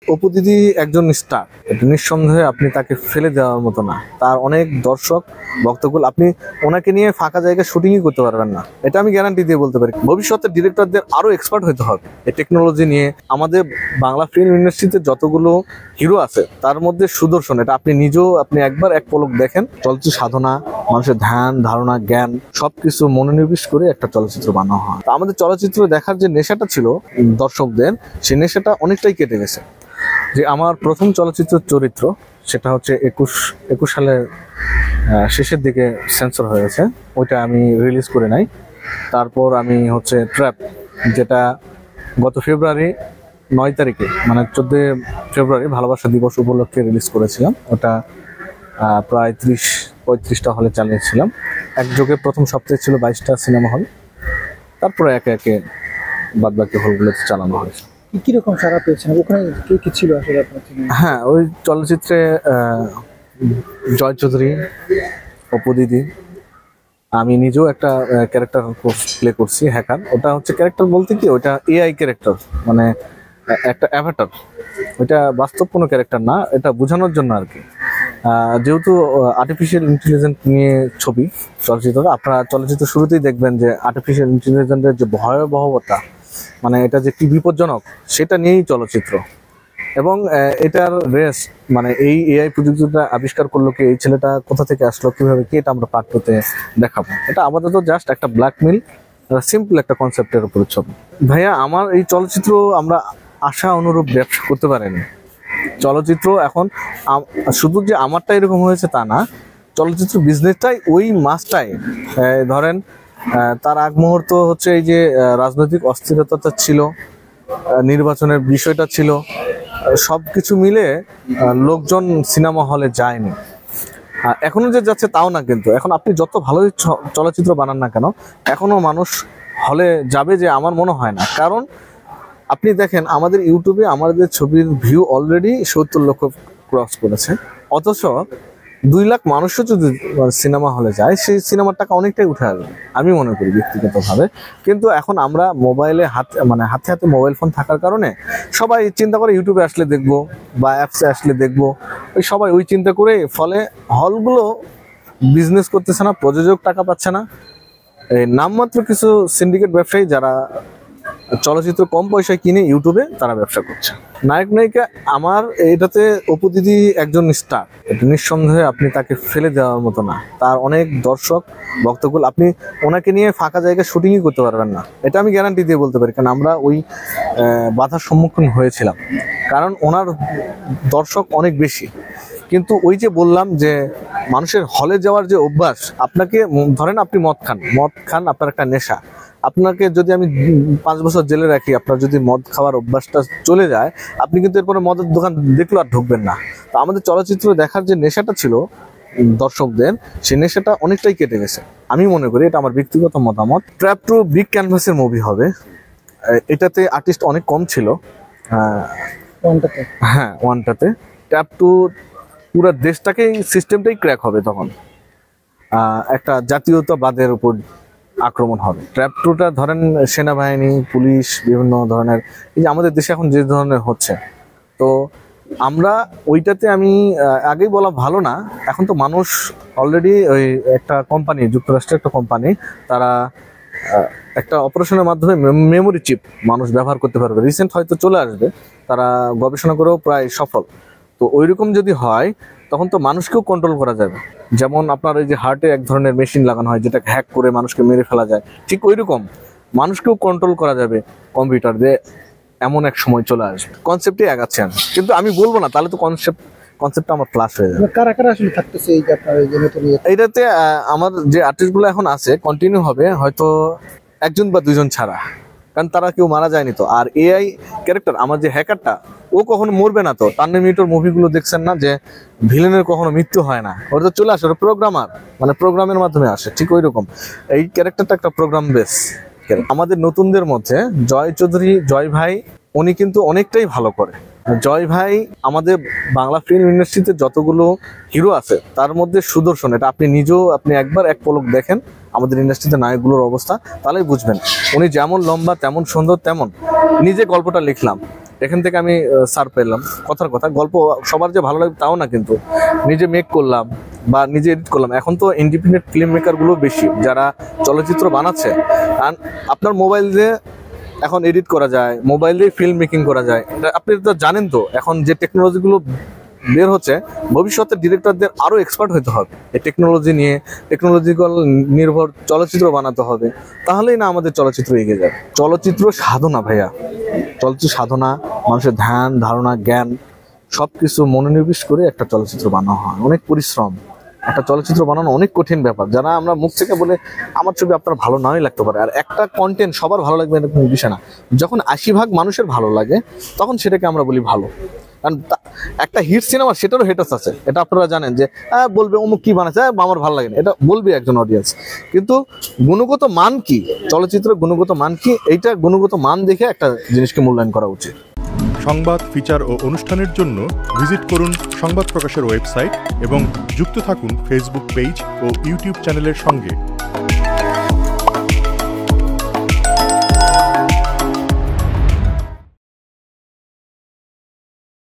অপু দিদি একজন স্টার, এটা নিঃসন্দেহে আপনি তাকে ফেলে দেওয়ার মতো না। তার অনেক দর্শক ভক্তকুল, আপনি ওনাকে নিয়ে ফাঁকা জায়গায় শুটিংই করতে পারবেন না, এটা আমি গ্যারান্টি দিয়ে বলতে পারি। ভবিষ্যতের ডিরেক্টরদের আরো এক্সপার্ট হতে হবে এই টেকনোলজি নিয়ে। আমাদের বাংলা ফিল্ম ইন্ডাস্ট্রিতে যতগুলো হিরো আছে তার মধ্যে সুদর্শন, এটা আপনি নিজেও আপনি একবার এক পলক দেখেন। চলচ্চিত্র সাধনা, মানুষের ধ্যান ধারণা জ্ঞান সবকিছু মনোনিবেশ করে একটা চলচ্চিত্র বানানো হয়। তো আমাদের চলচ্চিত্র দেখার যে নেশাটা ছিল দর্শকদের, সেই নেশাটা অনেকটাই কেটে গেছে। যে আমার প্রথম চলচ্চিত্র চরিত্র, সেটা হচ্ছে 21 সালের শেষের দিকে সেন্সর হয়েছে, ওইটা আমি রিলিজ করে নাই। তারপর আমি হচ্ছে ট্র্যাপ, যেটা গত ফেব্রুয়ারি 9 তারিখে মানে 14 ফেব্রুয়ারি ভালোবাসা দিবস উপলক্ষে রিলিজ করেছিলাম। ওটা প্রায় 30-35টা হলে চালিয়েছিলাম। একযোগে প্রথম সপ্তাহে ছিল 22টা সিনেমা হল, তারপরে একে একে বাদবাকি হলগুলোতে চালানো হয়েছে। কিরকম সাড়া পেয়েছেন ওখানে, কি ছিল আসলে আপনার? হ্যাঁ, ওই চলচ্চিত্রে জয় চৌধুরী, অপু দিদি, আমি নিজেও একটা ক্যারেক্টার প্লে করছি হ্যাকার। ওটা হচ্ছে ক্যারেক্টার বলতে কি, ওটা এআই ক্যারেক্টার, মানে একটা অ্যাভাটার। ওইটা বাস্তব কোনো ক্যারেক্টার না, এটা বোঝানোর জন্য আর কি। যেহেতু আর্টিফিশিয়াল ইন্টেলিজেন্স নিয়ে ছবি চলচ্চিত্র, আপনারা চলচ্চিত্র শুরুতেই দেখবেন যে আর্টিফিশিয়াল ইন্টেলিজেন্সের যে ভয়াবহতা, মানে এটা যে কি বিপজ্জনক, সেটা নিয়েই চলচ্চিত্র। এবং এটার রেস, মানে এই এআই প্রযুক্তিটা আবিষ্কার করলো কি, এই ছেলেটা কোথা থেকে আসলো, কিভাবে কি, এটা আমরা পার্ট টুতে দেখাবো। এটা আপাতত জাস্ট একটা ব্ল্যাকমেইল, সিম্পল একটা কনসেপ্টের উপর ছবি। ভাইয়া, আমার এই চলচ্চিত্র আমরা আশা অনুরূপ ব্যবসা করতে পারিনি। চলচ্চিত্র এখন শুধু যে আমারটা এরকম হয়েছে তা না, চলচ্চিত্র বিজনেসটাই ওই মাসটাই ধরেন তার আগ মুহূর্ত হচ্ছে এই যে রাজনৈতিক অস্থিরতা ছিল, নির্বাচনের বিষয়টা ছিল, সবকিছু মিলে লোকজন সিনেমা হলে যায়নি। এখনো যে যাচ্ছে তাও না, কিন্তু এখন আপনি যত ভালো চলচ্চিত্র বানান না কেন, এখনো মানুষ হলে যাবে যে আমার মনে হয় না। কারণ আপনি দেখেন আমাদের ইউটিউবে আমাদের ছবির ভিউ অলরেডি 70 লক্ষ ক্রস করেছে, অথচ 2 লাখ মানুষও যদি সিনেমা হলে যায়, সেই সিনেমার টাকা অনেকটাই উঠে আসবে আমি মনে করি ব্যক্তিগতভাবে। কিন্তু এখন আমরা মোবাইলে হাতে হাতে মোবাইল ফোন থাকার কারণে সবাই চিন্তা করে ইউটিউবে আসলে দেখবো বা অ্যাপসে আসলে দেখবো, সবাই ওই চিন্তা করে, ফলে হলগুলো বিজনেস করতেছে না, প্রযোজক টাকা পাচ্ছে না। এই নামমাত্র কিছু সিন্ডিকেট ব্যবসায়ী যারা চলচ্চিত্র কম পয়সায় কিনে ইউটিউবে তারা ব্যবসা করছে। নায়ক নায়িকা, আমার এটাতে অপু দিদি একজন স্টার, এটা নিঃসন্দেহে আপনি তাকে ফেলে দেওয়ার মতো না। তার অনেক দর্শক ভক্তকুল, আপনি ওনাকে নিয়ে ফাঁকা জায়গায় শুটিংই করতে পারবেন না, এটা আমি গ্যারান্টি দিয়ে বলতে পারি। কারণ আমরা ওই বাধার সম্মুখীন হয়েছিলাম, কারণ ওনার দর্শক অনেক বেশি। কিন্তু ওই যে বললাম যে মানুষের হলে যাওয়ার যে অভ্যাস, আপনাকে ধরেন আপনি মদ খান, আপনার একটা নেশা। আপনাকে যদি আমি 5 বছর জেলে রাখি, আপনার যদি মদ খাওয়ার অভ্যাসটা চলে যায়, আপনি কিন্তু এরপরে মদের দোকান দেখলেও আর ঢুকবেন না। তো আমাদের চলচ্চিত্র দেখার যে নেশাটা ছিল দর্শকদের, সেই নেশাটা অনেকটাই কেটে গেছে আমি মনে করি। এটা আমার ব্যক্তিগত মতামত। ট্র্যাপ টু বিগ ক্যানভাসের মুভি হবে, এটাতে আর্টিস্ট অনেক কম ছিল। হ্যাঁ, ওয়ানটাতে। ট্র্যাপ টু পুরো দেশটাকেই, সিস্টেমটাই ক্র্যাক হবে। তখন একটা জাতীয়তাবাদের উপর আক্রমণ হবে। ট্র্যাপ টুটা ধরেন সেনাবাহিনী, পুলিশ, বিভিন্ন ধরনের, এই যে আমাদের দেশে এখন যে ধরনের হচ্ছে, তো আমরা ওইটাতে, আমি আগেই বলা ভালো না, এখন তো মানুষ অলরেডি ওই একটা কোম্পানি, যুক্তরাষ্ট্রের একটা কোম্পানি, তারা একটা অপারেশনের মাধ্যমে মেমোরি চিপ মানুষ ব্যবহার করতে পারবে, রিসেন্ট হয়তো চলে আসবে, তারা গবেষণা করেও প্রায় সফল। তো ওইরকম যদি হয়, তখন তো মানুষকেও কন্ট্রোল করা যাবে। যেমন আপনার ওই যে হার্টে এক ধরনের মেশিন লাগানো হয়, যেটা হ্যাক করে মানুষকে মেরে ফেলা যায়, ঠিক ওইরকম মানুষকেও কন্ট্রোল করা যাবে কম্পিউটার দিয়ে, এমন এক সময় চলে আসবে। কনসেপ্টে আগাচ্ছে আমি, কিন্তু আমি বলবো না, তাহলে তো কনসেপ্টটা আমার ক্লাস হয়ে যাবে। কারা কারা আসলে থাকতেছে এই যে আপনার এই যে নতুন এইটাতে? আমার যে আর্টিস্টগুলো এখন আছে কন্টিনিউ হবে হয়তো 1 বা 2 ছাড়া, কারণ তারা কেউ মারা যায়নি তো। আর এআই ক্যারেক্টার, আমার যে হ্যাকারটা, ও কখনো মরবে না তো। টার্মিনেটর মুভিগুলো দেখছেন না, যে ভিলেনের কখনো মৃত্যু হয় না, ওটা তো চলে আসে, ওটা প্রোগ্রামার, মানে প্রোগ্রামের মাধ্যমে আসে, ঠিক ওই রকম এই ক্যারেক্টারটা একটা প্রোগ্রাম বেস। আমাদের নতুনদের মধ্যে জয় চৌধুরী, জয় ভাই, উনি কিন্তু অনেকটাই ভালো করে। জয় ভাই আমাদের বাংলা ফিল্ম ইন্ডাস্ট্রিতে যতগুলো হিরো আছে তার মধ্যে সুদর্শন, এটা আপনি নিজেও আপনি একবার এক পলক দেখেন আমাদের ইন্ডাস্ট্রিতে নায়কগুলোর অবস্থা, তাহলেই বুঝবেন। উনি যেমন লম্বা, তেমন সুন্দর, তেমন নিজে গল্পটা লিখলাম, এখান থেকে আমি সার পেলাম। কথার কথা, গল্প সবার যে ভালো লাগবে তাও না, কিন্তু নিজে মেক করলাম বা নিজে এডিট করলাম। এখন তো ইন্ডিপেন্ডেন্ট ফিল্ম মেকারগুলো বেশি যারা চলচ্চিত্র বানাচ্ছে, আর আপনার মোবাইল দিয়ে এখন এডিট করা যায়, মোবাইল দিয়ে ফিল্ম মেকিং করা যায়। আপনি তো জানেন তো এখন যে টেকনোলজিগুলো বের হচ্ছে, ভবিষ্যতে ডিরেক্টরদের আরো এক্সপার্ট হতে হবে এই টেকনোলজি নিয়ে, টেকনোলজিক্যাল নির্ভর চলচ্চিত্র বানাতে হবে, তাহলেই না আমাদের চলচ্চিত্র এগিয়ে যাবে। চলচ্চিত্র সাধনা ভাইয়া, চলচ্চিত্র সাধনা, মানুষের ধ্যান ধারণা জ্ঞান সবকিছু মনোনিবেশ করে একটা চলচ্চিত্র বানানো হয়। অনেক পরিশ্রম, একটা চলচ্চিত্র বানানো অনেক কঠিন ব্যাপার। যারা আমরা মুখ থেকে বলে আমার ছবি আপনার ভালো নাই লাগতে পারে, আর একটা কন্টেন্ট সবার ভালো লাগবে এরকম বিষয় না। যখন 80% মানুষের ভালো লাগে তখন সেটাকে আমরা বলি ভালো। কারণ একটা হিট সিনেমা সেটারও হেটার্স আছে, এটা আপনারা জানেন, যে বলবে অমুক কি বানাচ্ছে, আমার ভালো লাগে না, এটা বলবে একজন অডিয়েন্স। কিন্তু গুণগত মান কি, চলচ্চিত্রের গুণগত মান কি, এইটা গুণগত মান দেখে একটা জিনিসকে মূল্যায়ন করা উচিত। সংবাদ, ফিচার ও অনুষ্ঠানের জন্য ভিজিট করুন সংবাদ প্রকাশের ওয়েবসাইট এবং যুক্ত থাকুন ফেসবুক পেজ ও ইউটিউব চ্যানেলের সঙ্গে।